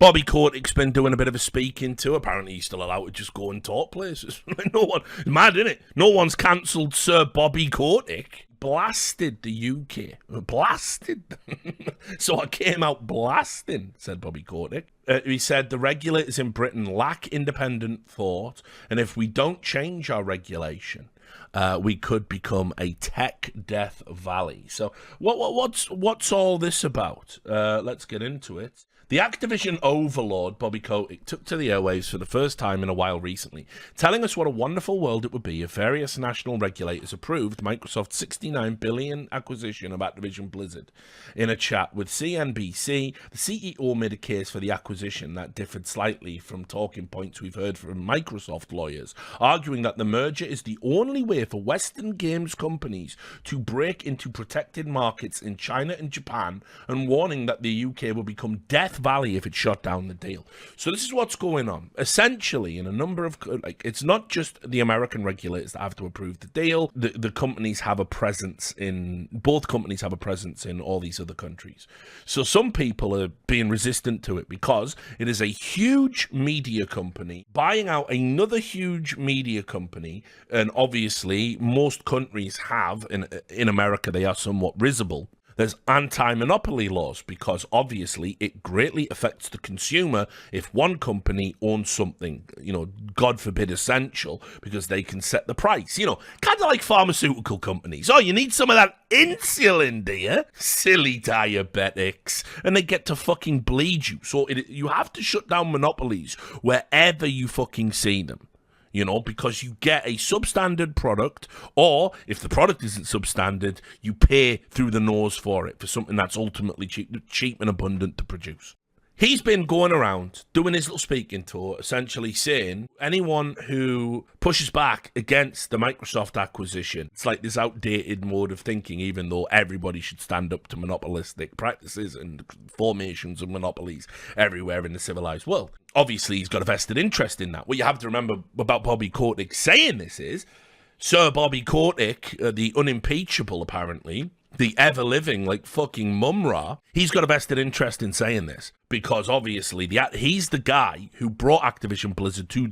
Bobby Kotick's been doing a bit of a speaking tour. Apparently he's still allowed to just go and talk places. No one, it's mad, isn't it? No one's cancelled Sir Bobby Kotick. Blasted the UK. Blasted. So I came out blasting, said Bobby Kotick. He said the regulators in Britain lack independent thought, and if we don't change our regulation, we could become a tech death valley. So what's all this about? Let's get into it. The Activision overlord, Bobby Kotick, took to the airwaves for the first time in a while recently, telling us what a wonderful world it would be if various national regulators approved Microsoft's $69 billion acquisition of Activision Blizzard. In a chat with CNBC, the CEO made a case for the acquisition that differed slightly from talking points we've heard from Microsoft lawyers, arguing that the merger is the only way for Western games companies to break into protected markets in China and Japan, and warning that the UK will become death valley if it shut down the deal. So this is what's going on. Essentially, in a number of, it's not just the American regulators that have to approve the deal. The companies have a presence in, both companies have a presence in all these other countries. So some people are being resistant to it because it is a huge media company buying out another huge media company, and obviously most countries have, in America they are somewhat risible. There's anti-monopoly laws because obviously it greatly affects the consumer if one company owns something, God forbid essential, because they can set the price. Kind of like pharmaceutical companies. Oh, you need some of that insulin, do you? Silly diabetics. And they get to fucking bleed you. So you have to shut down monopolies wherever you fucking see them. Because you get a substandard product, or if the product isn't substandard, you pay through the nose for it, for something that's ultimately cheap and abundant to produce. He's been going around doing his little speaking tour, essentially saying anyone who pushes back against the Microsoft acquisition, it's like this outdated mode of thinking, even though everybody should stand up to monopolistic practices and formations of monopolies everywhere in the civilized world. Obviously, he's got a vested interest in that. What you have to remember about Bobby Kotick saying this is, Sir Bobby Kotick, the unimpeachable apparently, the ever-living, fucking Mumra, he's got a vested interest in saying this because obviously he's the guy who brought Activision Blizzard to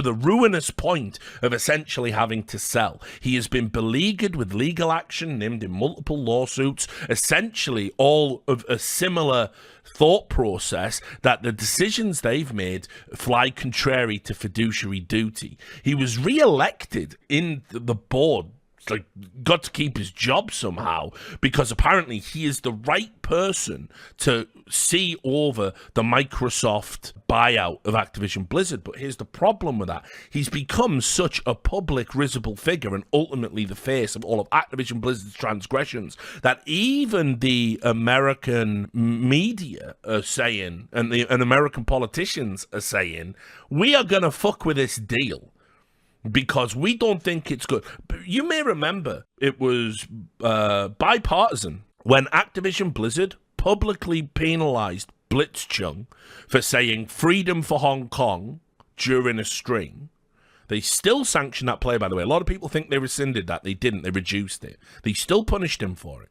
the ruinous point of essentially having to sell. He has been beleaguered with legal action, named in multiple lawsuits, essentially all of a similar thought process that the decisions they've made fly contrary to fiduciary duty. He was re-elected in the board, got to keep his job somehow, because apparently he is the right person to see over the Microsoft buyout of Activision Blizzard. But here's the problem with that. He's become such a public, risible figure and ultimately the face of all of Activision Blizzard's transgressions that even the American media are saying, and American politicians are saying, we are going to fuck with this deal, because we don't think it's good. You may remember it was bipartisan when Activision Blizzard publicly penalized Blitzchung for saying freedom for Hong Kong during a stream. They still sanctioned that play, by the way. A lot of people think they rescinded that. They didn't. They reduced it. They still punished him for it,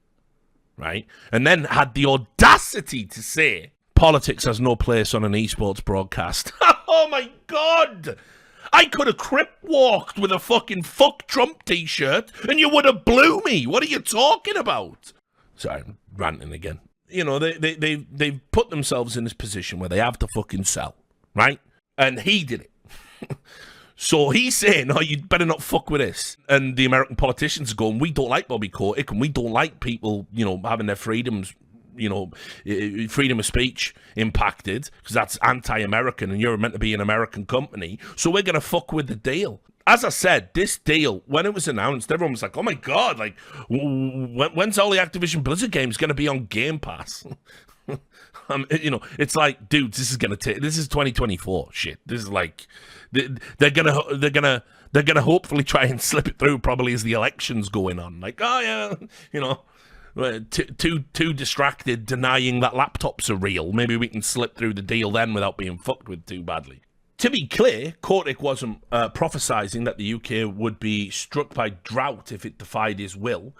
right? And then had the audacity to say politics has no place on an esports broadcast. Oh my God! I could have crip walked with a fucking fuck Trump t-shirt and you would have blew me. What are you talking about? Sorry, I'm ranting again. They've put themselves in this position where they have to fucking sell, right? And he did it. So he's saying, oh, you'd better not fuck with this. And the American politicians are going, we don't like Bobby Kotick and we don't like people, having their freedoms, freedom of speech impacted, because that's anti-American and you're meant to be an American company. So we're going to fuck with the deal. As I said, this deal, when it was announced, everyone was like, oh my God, when's all the Activision Blizzard games going to be on Game Pass? It's like, dude, this is 2024 shit. This is like, they're gonna hopefully try and slip it through probably as the election's going on. Like, oh yeah, too distracted denying that laptops are real. Maybe we can slip through the deal then without being fucked with too badly. To be clear, Kotick wasn't prophesizing that the UK would be struck by drought if it defied his will.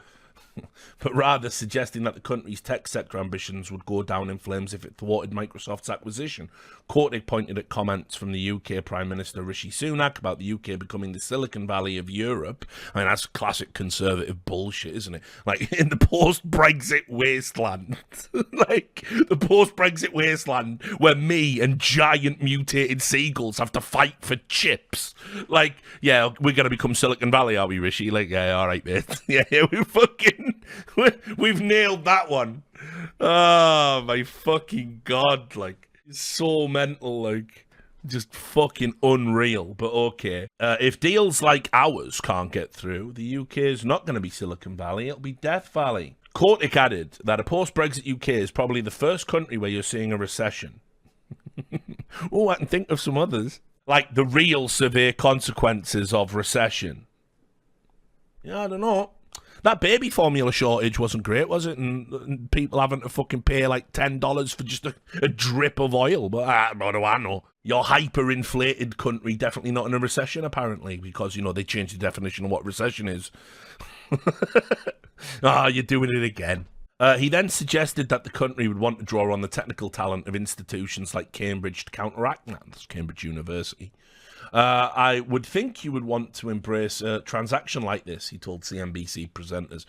but rather suggesting that the country's tech sector ambitions would go down in flames if it thwarted Microsoft's acquisition. Kotick pointed at comments from the UK Prime Minister Rishi Sunak about the UK becoming the Silicon Valley of Europe. I mean, that's classic conservative bullshit, isn't it? Like, in the post-Brexit wasteland. Like, the post-Brexit wasteland where me and giant mutated seagulls have to fight for chips. Like, yeah, we're going to become Silicon Valley, are we, Rishi? Like, yeah, all right, mate. Yeah, we've nailed that one. Oh, my fucking God. Like, it's so mental, like, just fucking unreal. But okay. If deals like ours can't get through, the UK is not going to be Silicon Valley. It'll be Death Valley. Kotick added that a post-Brexit UK is probably the first country where you're seeing a recession. Oh, I can think of some others. Like the real severe consequences of recession. Yeah, I don't know. That baby formula shortage wasn't great, was it? And people having to fucking pay like $10 for just a drip of oil. But what do I know? Your hyperinflated country definitely not in a recession, apparently, because, you know, they changed the definition of what recession is. You're doing it again. He then suggested that the country would want to draw on the technical talent of institutions like Cambridge to counteract that. That's Cambridge University. I would think you would want to embrace a transaction like this, he told CNBC presenters,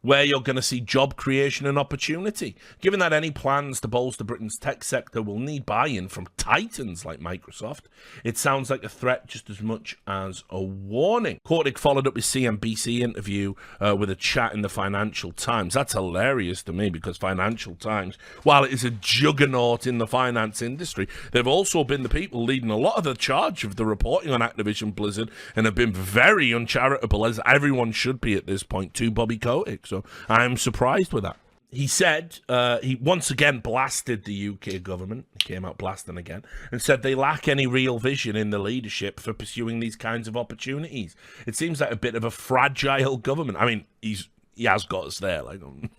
where you're going to see job creation and opportunity. Given that any plans to bolster Britain's tech sector will need buy-in from titans like Microsoft, it sounds like a threat just as much as a warning. Kotick followed up his CNBC interview with a chat in the Financial Times. That's hilarious to me, because Financial Times, while it is a juggernaut in the finance industry, they've also been the people leading a lot of the charge of the reporting on Activision Blizzard and have been very uncharitable, as everyone should be at this point, to Bobby Kotick. So I'm surprised with that. He said he once again blasted the UK government. He came out blasting again and said they lack any real vision in the leadership for pursuing these kinds of opportunities. It seems like a bit of a fragile government. I mean, he has got us there. Like, I'm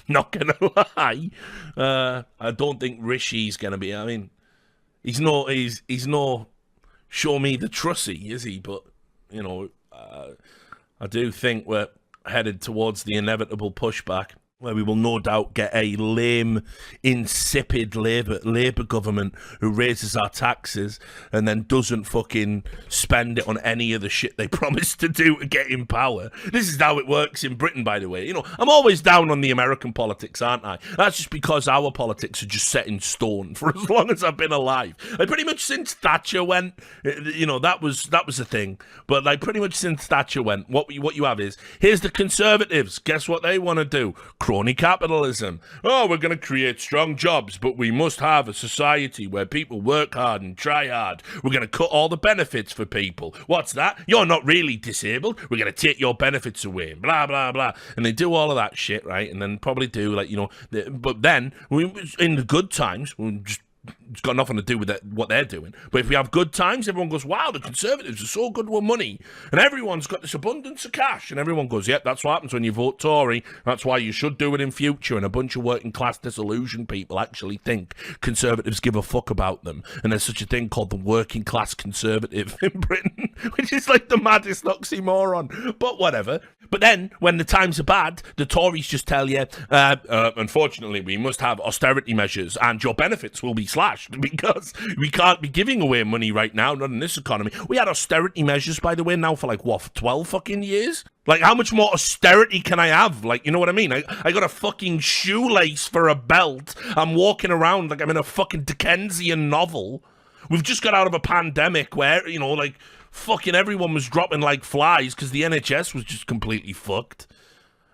not gonna lie. I don't think Rishi's gonna be. I mean, he's no show me the trussy, is he? But you know, I do think we're headed towards the inevitable pushback, where we will no doubt get a lame, insipid Labour government who raises our taxes and then doesn't fucking spend it on any of the shit they promised to do to get in power. This is how it works in Britain, by the way. You know, I'm always down on the American politics, aren't I? That's just because our politics are just set in stone for as long as I've been alive. Like, pretty much since Thatcher went, you know, that was a thing. But like, pretty much since Thatcher went, what you have is, here's the Conservatives. Guess what they want to do? Crony capitalism. Oh, we're going to create strong jobs, but we must have a society where people work hard and try hard. We're going to cut all the benefits for people. What's that? You're not really disabled. We're going to take your benefits away. Blah, blah, blah. And they do all of that shit, right? And then probably do, like, you know, but then, in the good times, it's got nothing to do with what they're doing. But if we have good times, everyone goes, wow, the Conservatives are so good with money. And everyone's got this abundance of cash. And everyone goes, yep, that's what happens when you vote Tory. That's why you should do it in future. And a bunch of working class disillusioned people actually think Conservatives give a fuck about them. And there's such a thing called the working class Conservative in Britain, which is like the maddest oxymoron. But whatever. But then, when the times are bad, the Tories just tell you, unfortunately, we must have austerity measures and your benefits will be slashed because we can't be giving away money right now, not in this economy. We had austerity measures, by the way, now for like, what, 12 fucking years? Like, how much more austerity can I have? Like, you know what I mean? I got a fucking shoelace for a belt. I'm walking around like I'm in a fucking Dickensian novel. We've just got out of a pandemic where, you know, like, fucking everyone was dropping like flies because the NHS was just completely fucked.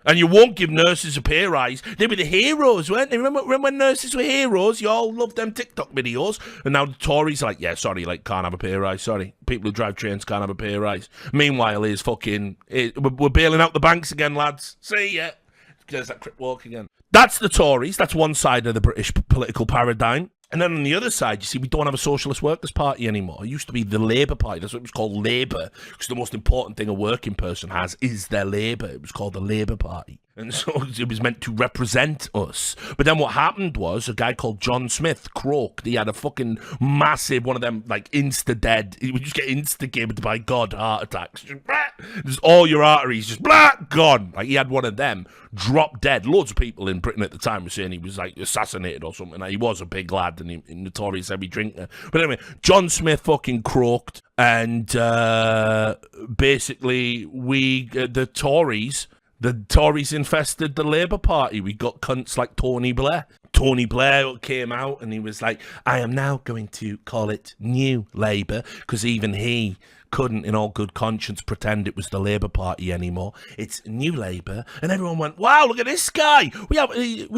And you won't give nurses a pay rise. They were the heroes, weren't they? Remember when nurses were heroes? You all loved them TikTok videos. And now the Tories are like, yeah, sorry, like, can't have a pay rise. Sorry. People who drive trains can't have a pay rise. Meanwhile, we're bailing out the banks again, lads. See ya. There's that crip walk again. That's the Tories. That's one side of the British political paradigm. And then on the other side, you see, we don't have a Socialist Workers' Party anymore. It used to be the Labour Party. That's what it was called, Labour. Because the most important thing a working person has is their labour. It was called the Labour Party. And so it was meant to represent us. But then what happened was a guy called John Smith croaked. He had a fucking massive, one of them, like, insta-dead. He would just get instigated by God heart attacks. Just all your arteries just blah, gone. Like he had one of them, dropped dead. Loads of people in Britain at the time were saying he was like assassinated or something. Like, he was a big lad and he notorious heavy drinker. But anyway, John Smith fucking croaked, and basically the Tories infested the Labour Party. We got cunts like Tony Blair. Tony Blair came out and he was like, I am now going to call it New Labour, because even he couldn't in all good conscience pretend it was the Labour Party anymore. It's New Labour. And everyone went, wow, look at this guy. We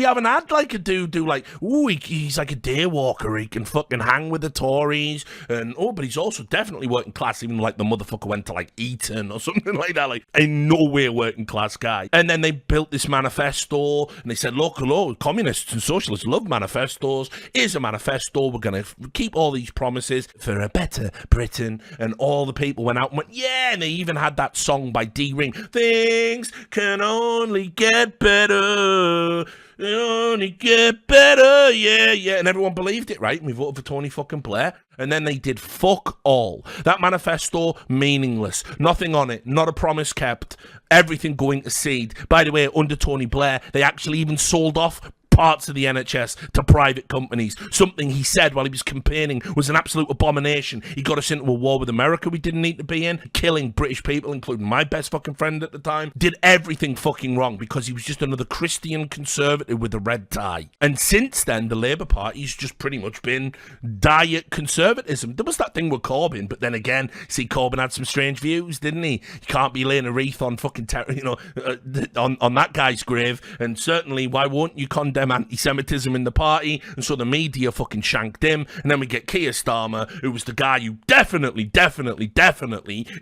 haven't had like a dude do like, ooh, he's like a day walker. He can fucking hang with the Tories. And but he's also definitely working class, even like the motherfucker went to like Eton or something like that. Like a nowhere working class guy. And then they built this manifesto and they said, look, hello, communists and socialists love manifestos. Here's a manifesto. We're going to keep all these promises for a better Britain. And all the people went out and went, yeah, and they even had that song by D-Ring, things can only get better, only get better, yeah, and everyone believed it, right? And we voted for Tony fucking Blair, and then they did fuck all. That manifesto, meaningless, nothing on it, not a promise kept, everything going to seed. By the way, under Tony Blair, they actually even sold off parts of the NHS to private companies. Something he said while he was campaigning was an absolute abomination. He got us into a war with America we didn't need to be in, killing British people, including my best fucking friend at the time. Did everything fucking wrong because he was just another Christian conservative with a red tie. And since then, the Labour Party's just pretty much been diet conservatism. There was that thing with Corbyn, but then again, see, Corbyn had some strange views, didn't he? You can't be laying a wreath on fucking on that guy's grave. And certainly, why won't you condemn anti-Semitism in the party? And so the media fucking shanked him. And then we get Keir Starmer, who was the guy who definitely,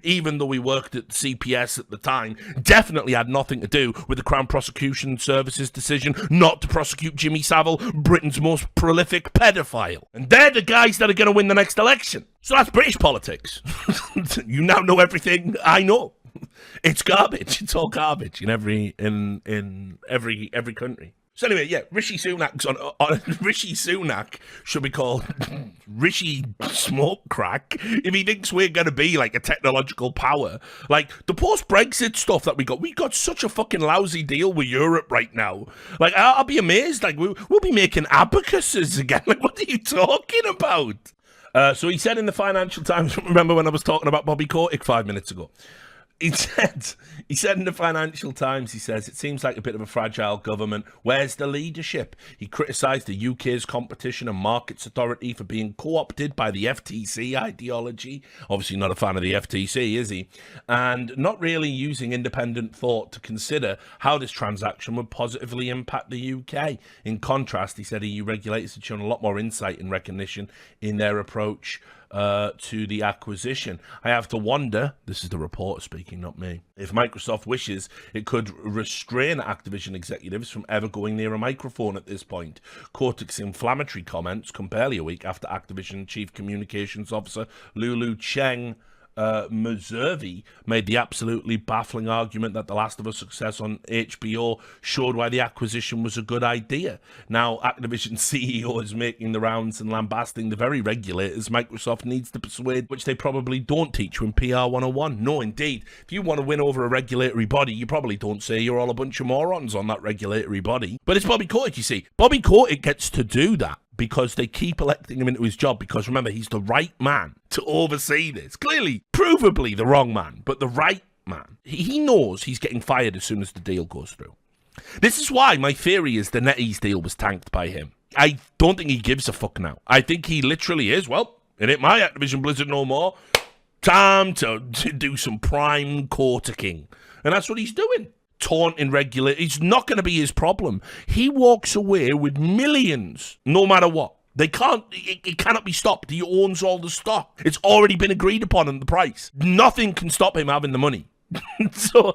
even though he worked at CPS at the time, definitely had nothing to do with the Crown Prosecution Service's decision not to prosecute Jimmy Savile, Britain's most prolific pedophile. And they're the guys that are going to win the next election. So that's British politics. You now know everything I know. It's garbage. It's all garbage in every country. So anyway, yeah, Rishi Sunak's Rishi Sunak should be called Rishi Smoke Crack if he thinks we're going to be like a technological power. Like the post-Brexit stuff that we got such a fucking lousy deal with Europe right now. Like I'll be amazed. Like we'll be making abacuses again. Like what are you talking about? So he said in the Financial Times, remember when I was talking about Bobby Kotick 5 minutes ago? He said in the Financial Times, he says, it seems like a bit of a fragile government. Where's the leadership? He criticised the UK's Competition and Markets Authority for being co-opted by the FTC ideology. Obviously not a fan of the FTC, is he? And not really using independent thought to consider how this transaction would positively impact the UK. In contrast, he said EU regulators had shown a lot more insight and recognition in their approach to the acquisition. I have to wonder, this is the reporter speaking, not me, if Microsoft wishes it could restrain Activision executives from ever going near a microphone at this point. Kotick's inflammatory comments come barely a week after Activision Chief Communications Officer Lulu Cheng Meservey made the absolutely baffling argument that The Last of Us success on HBO showed why the acquisition was a good idea. Now, Activision CEO is making the rounds and lambasting the very regulators Microsoft needs to persuade, which they probably don't teach you in PR 101. No, indeed. If you want to win over a regulatory body, you probably don't say you're all a bunch of morons on that regulatory body. But it's Bobby Kotick, you see. Bobby Kotick gets to do that because they keep electing him into his job, because remember, he's the right man to oversee this. Clearly, provably the wrong man, but the right man. He knows he's getting fired as soon as the deal goes through. This is why my theory is the NetEase deal was tanked by him. I don't think he gives a fuck now. I think he literally is, well, it ain't my Activision Blizzard no more. Time to do some prime Koticking. And that's what he's doing. Taunting regulators. It's not going to be his problem. He walks away with millions, no matter what. They can't, it cannot be stopped. He owns all the stock. It's already been agreed upon in the price. Nothing can stop him having the money. so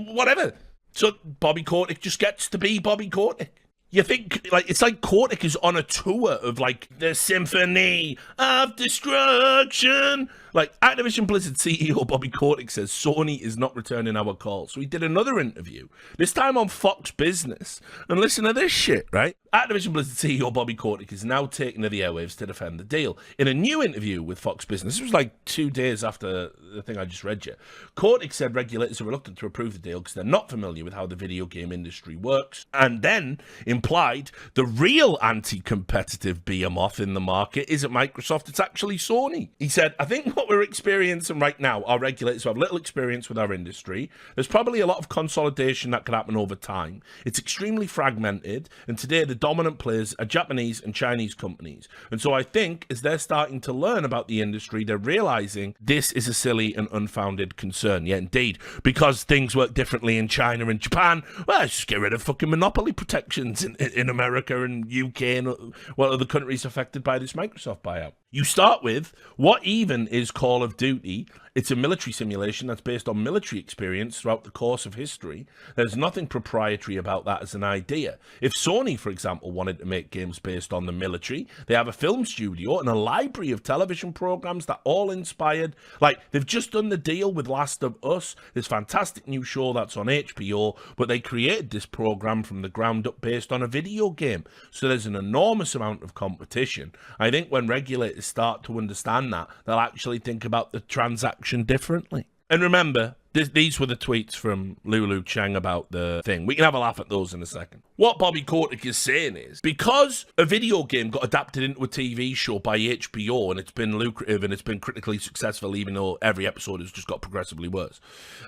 whatever. So Bobby Kotick just gets to be Bobby Kotick. You think, like, it's like Kotick is on a tour of, like, the Symphony of Destruction. Like, Activision Blizzard CEO Bobby Kotick says Sony is not returning our calls. So he did another interview, this time on Fox Business. And listen to this shit, right? Activision Blizzard CEO Bobby Kotick is now taking to the airwaves to defend the deal. In a new interview with Fox Business, this was like 2 days after the thing I just read you, Kotick said regulators are reluctant to approve the deal because they're not familiar with how the video game industry works, and then implied the real anti-competitive behemoth in the market isn't Microsoft, it's actually Sony. He said, I think what we're experiencing right now are regulators who have little experience with our industry. There's probably a lot of consolidation that could happen over time. It's extremely fragmented, and today the dominant players are Japanese and Chinese companies. And so I think as they're starting to learn about the industry, they're realizing this is a silly and unfounded concern. Yeah, indeed, because things work differently in China and Japan, well, let's just get rid of fucking monopoly protections in America and UK and what other countries affected by this Microsoft buyout. You start with, what even is Call of Duty? It's a military simulation that's based on military experience throughout the course of history. There's nothing proprietary about that as an idea. If Sony, for example, wanted to make games based on the military, they have a film studio and a library of television programs that all inspired. Like, they've just done the deal with Last of Us, this fantastic new show that's on HBO, but they created this program from the ground up based on a video game. So there's an enormous amount of competition. I think when regulators start to understand that, they'll actually think about the transaction differently. And remember, these were the tweets from Lulu Cheng about the thing. We can have a laugh at those in a second. What Bobby Kotick is saying is, because a video game got adapted into a TV show by HBO and it's been lucrative and it's been critically successful, even though every episode has just got progressively worse.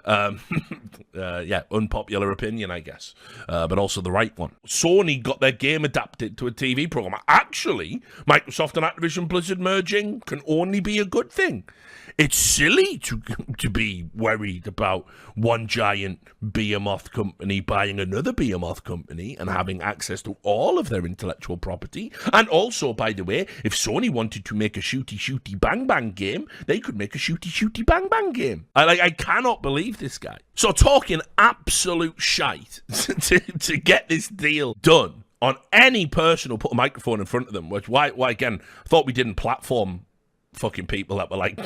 Yeah, unpopular opinion, I guess, but also the right one. Sony got their game adapted to a TV program. Actually, Microsoft and Activision Blizzard merging can only be a good thing. It's silly to be worried about one giant behemoth company buying another behemoth company and having access to all of their intellectual property. And also, by the way, if Sony wanted to make a shooty bang bang game, they could make a shooty bang bang game. I cannot believe this guy. So talking absolute shite to get this deal done on any person who put a microphone in front of them, which why again, I thought we didn't platform fucking people that were like,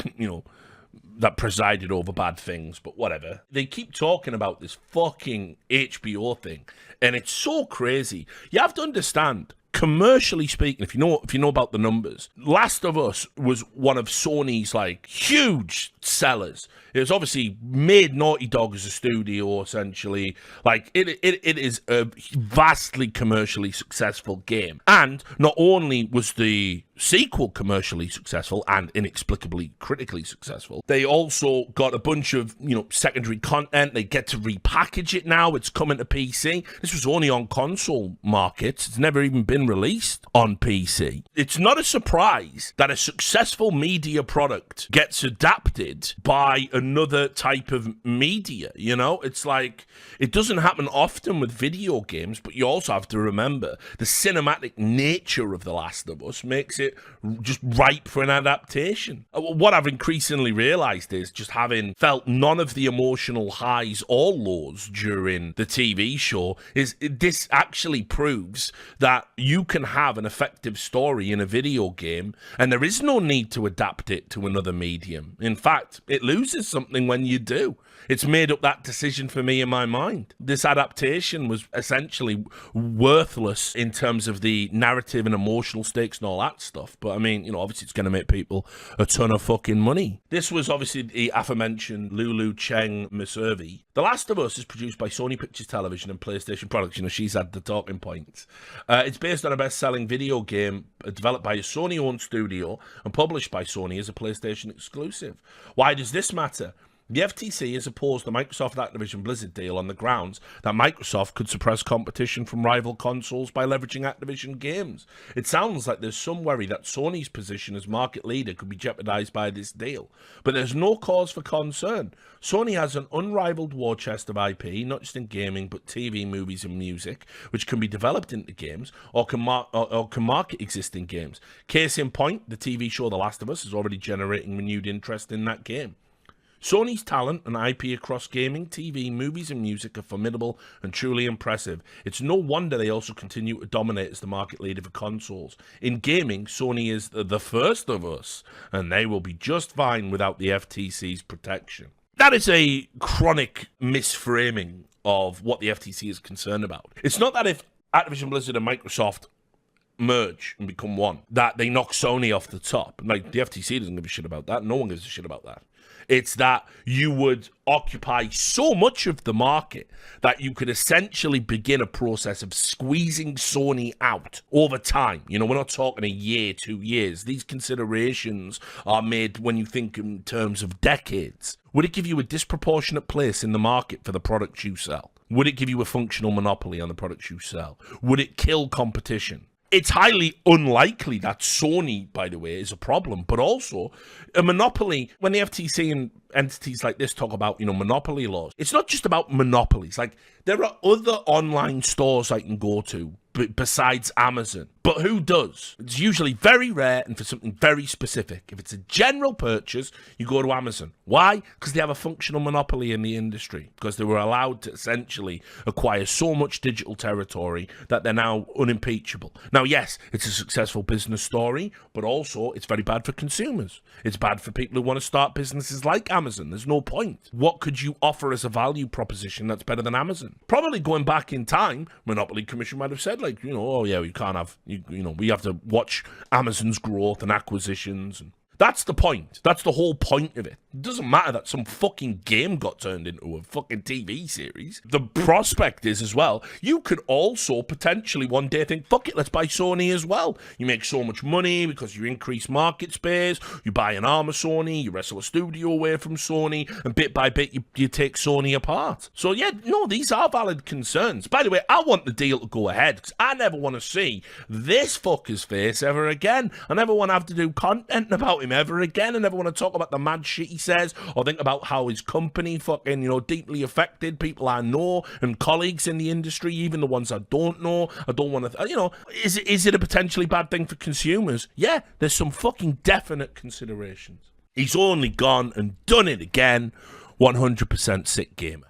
that presided over bad things, but whatever. They keep talking about this fucking HBO thing, and it's so crazy. You have to understand, commercially speaking, if you know about the numbers, Last of Us was one of Sony's like huge sellers. It was obviously made Naughty Dog as a studio, essentially. Like it is a vastly commercially successful game. And not only was the sequel commercially successful and inexplicably critically successful, they also got a bunch of secondary content. They get to repackage it now. It's coming to PC. This was only on console markets. It's never even been released on PC. It's not a surprise that a successful media product gets adapted by another type of media. It's like, it doesn't happen often with video games, but you also have to remember the cinematic nature of The Last of Us makes it just ripe for an adaptation. What I've increasingly realized is, just having felt none of the emotional highs or lows during the TV show, is this actually proves that you can have an effective story in a video game and there is no need to adapt it to another medium. In fact, it loses something when you do. It's made up that decision for me in my mind. This adaptation was essentially worthless in terms of the narrative and emotional stakes and all that stuff. But I mean, obviously it's going to make people a ton of fucking money. This was obviously the aforementioned Lulu Cheng Miservi. The Last of Us is produced by Sony Pictures Television and PlayStation Products. She's had the talking points. It's based on a best-selling video game developed by a Sony-owned studio and published by Sony as a PlayStation exclusive. Why does this matter? The FTC has opposed the Microsoft Activision Blizzard deal on the grounds that Microsoft could suppress competition from rival consoles by leveraging Activision games. It sounds like there's some worry that Sony's position as market leader could be jeopardized by this deal, but there's no cause for concern. Sony has an unrivaled war chest of IP, not just in gaming, but TV, movies, and music, which can be developed into games or can market existing games. Case in point, the TV show The Last of Us is already generating renewed interest in that game. Sony's talent and IP across gaming, TV, movies, and music are formidable and truly impressive. It's no wonder they also continue to dominate as the market leader for consoles. In gaming, Sony is the first of us, and they will be just fine without the FTC's protection. That is a chronic misframing of what the FTC is concerned about. It's not that if Activision Blizzard and Microsoft merge and become one, that they knock Sony off the top. Like, the FTC doesn't give a shit about that. No one gives a shit about that. It's that you would occupy so much of the market that you could essentially begin a process of squeezing Sony out over time. You know, we're not talking a year, 2 years. These considerations are made when you think in terms of decades. Would it give you a disproportionate place in the market for the products you sell? Would it give you a functional monopoly on the products you sell? Would it kill competition? It's highly unlikely that Sony, by the way, is a problem, but also a monopoly. When the FTC and entities like this talk about, monopoly laws, it's not just about monopolies. Like, there are other online stores I can go to besides Amazon. But who does? It's usually very rare and for something very specific. If it's a general purchase, you go to Amazon. Why? Because they have a functional monopoly in the industry. Because they were allowed to essentially acquire so much digital territory that they're now unimpeachable. Now, yes, it's a successful business story, but also it's very bad for consumers. It's bad for people who want to start businesses like Amazon. There's no point. What could you offer as a value proposition that's better than Amazon? Probably going back in time, Monopoly Commission might have said, like, oh yeah, we can't have, we have to watch Amazon's growth and acquisitions. And that's the point. That's the whole point of it. It doesn't matter that some fucking game got turned into a fucking TV series. The prospect is as well, you could also potentially one day think, fuck it, let's buy Sony as well. You make so much money because you increase market space, you buy an arm of Sony, you wrestle a studio away from Sony, and bit by bit you take Sony apart. So yeah, no, these are valid concerns. By the way, I want the deal to go ahead because I never want to see this fucker's face ever again. I never want to have to do content about him ever again. I never want to talk about the mad shit he says or think about how his company fucking, deeply affected people I know and colleagues in the industry, even the ones I don't know. I don't want to, is it a potentially bad thing for consumers? Yeah, there's some fucking definite considerations. He's only gone and done it again. 100% sick gamer.